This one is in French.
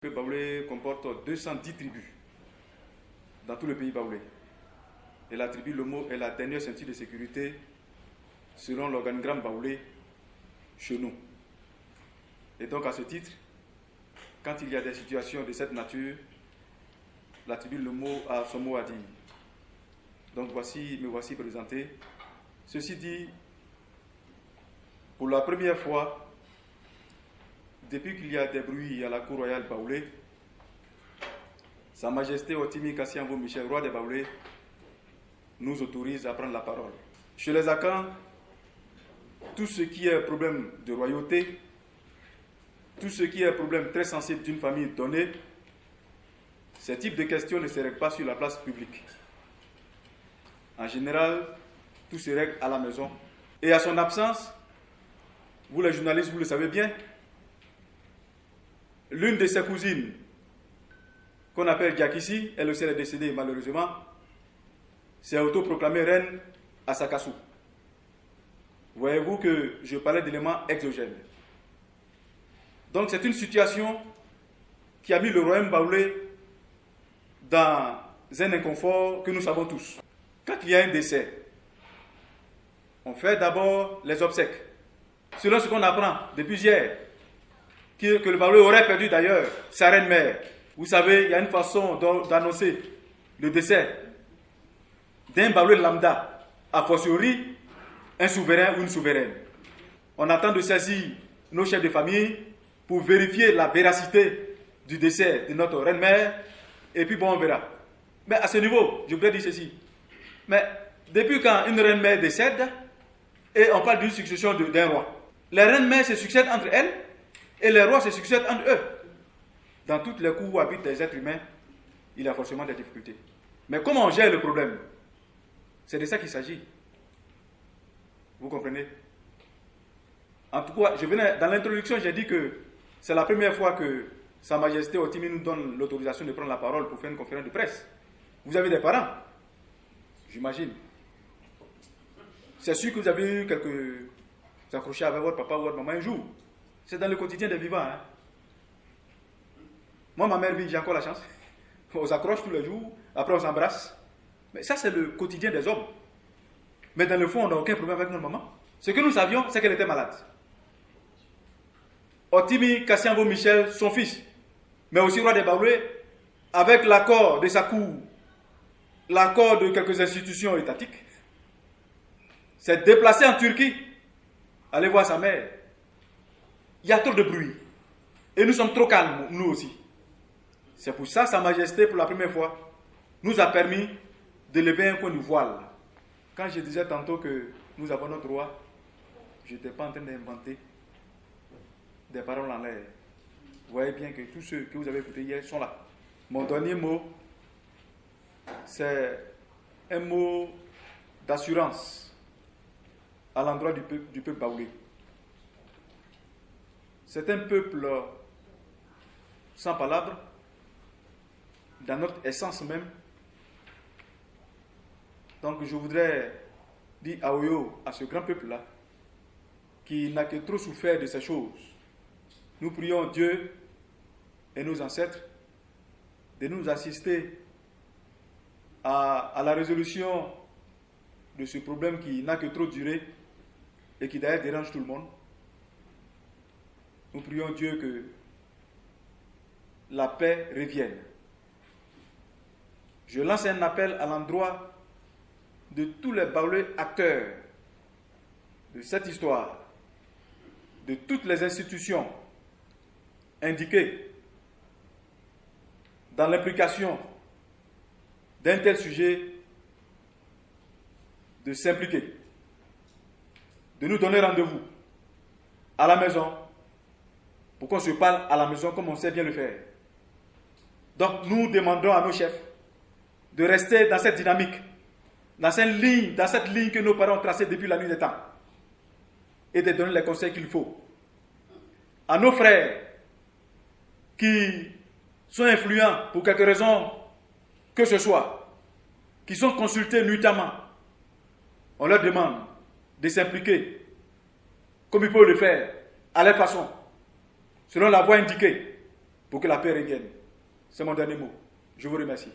Le Baoulé comporte 210 tribus dans tout le pays baoulé. Et la tribu Lomo est la dernière ceinture de sécurité selon l'organigramme baoulé chez nous. Et donc à ce titre, quand il y a des situations de cette nature, la tribu Lomo a son mot à dire. Donc me voici présenté. Ceci dit, pour la première fois, depuis qu'il y a des bruits à la cour royale baoulé, Sa Majesté Otimi Kassiambo Michel, roi des Baoulés, nous autorise à prendre la parole. Chez les Akans, tout ce qui est problème de royauté, tout ce qui est problème très sensible d'une famille donnée, ce type de questions ne se règlent pas sur la place publique. En général, tout se règle à la maison. Et à son absence, vous les journalistes, vous le savez bien, l'une de ses cousines, qu'on appelle Diakissi, elle aussi est décédée malheureusement, s'est autoproclamée reine à Sakassou. Voyez-vous que je parlais d'éléments exogènes. Donc c'est une situation qui a mis le royaume baoulé dans un inconfort que nous savons tous. Quand il y a un décès, on fait d'abord les obsèques. Selon ce qu'on apprend depuis hier, que le baoulé aurait perdu d'ailleurs sa reine-mère. Vous savez, il y a une façon d'annoncer le décès d'un baoulé lambda, a fortiori un souverain ou une souveraine. On attend de saisir nos chefs de famille pour vérifier la véracité du décès de notre reine-mère, et puis bon, on verra. Mais à ce niveau, je voudrais dire ceci. Mais depuis quand une reine-mère décède, et on parle d'une succession d'un roi, les reines-mères se succèdent entre elles, et les rois se succèdent entre eux. Dans toutes les cours où habitent des êtres humains, il y a forcément des difficultés. Mais comment on gère le problème? C'est de ça qu'il s'agit. Vous comprenez? En tout cas, dans l'introduction, j'ai dit que c'est la première fois que Sa Majesté Otimi nous donne l'autorisation de prendre la parole pour faire une conférence de presse. Vous avez des parents, j'imagine. C'est sûr que vous avez eu quelques accrochages avec votre papa ou votre maman un jour. C'est dans le quotidien des vivants. Hein. Moi, ma mère vit, j'ai encore la chance. On s'accroche tous les jours, après on s'embrasse. Mais ça, c'est le quotidien des hommes. Mais dans le fond, on n'a aucun problème avec notre maman. Ce que nous savions, c'est qu'elle était malade. Otimi Kassiambo Michel, son fils, mais aussi roi des Baoulés, avec l'accord de sa cour, l'accord de quelques institutions étatiques, s'est déplacé en Turquie, aller voir sa mère. Il y a trop de bruit. Et nous sommes trop calmes, nous aussi. C'est pour ça, Sa Majesté, pour la première fois, nous a permis de lever un point de voile. Quand je disais tantôt que nous avons notre roi, je n'étais pas en train d'inventer des paroles en l'air. Vous voyez bien que tous ceux que vous avez écoutés hier sont là. Mon dernier mot, c'est un mot d'assurance à l'endroit du peuple baoulé. C'est un peuple sans palabres, dans notre essence même. Donc je voudrais dire à Oyo, à ce grand peuple-là, qui n'a que trop souffert de ces choses. Nous prions Dieu et nos ancêtres de nous assister à la résolution de ce problème qui n'a que trop duré et qui d'ailleurs dérange tout le monde. Nous prions Dieu que la paix revienne. Je lance un appel à l'endroit de tous les baoulés acteurs de cette histoire, de toutes les institutions indiquées dans l'implication d'un tel sujet, de s'impliquer, de nous donner rendez-vous à la maison, pour qu'on se parle à la maison comme on sait bien le faire. Donc nous demandons à nos chefs de rester dans cette dynamique, dans cette ligne que nos parents ont tracée depuis la nuit des temps, et de donner les conseils qu'il faut. À nos frères qui sont influents pour quelque raison que ce soit, qui sont consultés nuitamment, on leur demande de s'impliquer comme ils peuvent le faire, à leur façon, selon la voie indiquée, pour que la paix revienne. C'est mon dernier mot. Je vous remercie.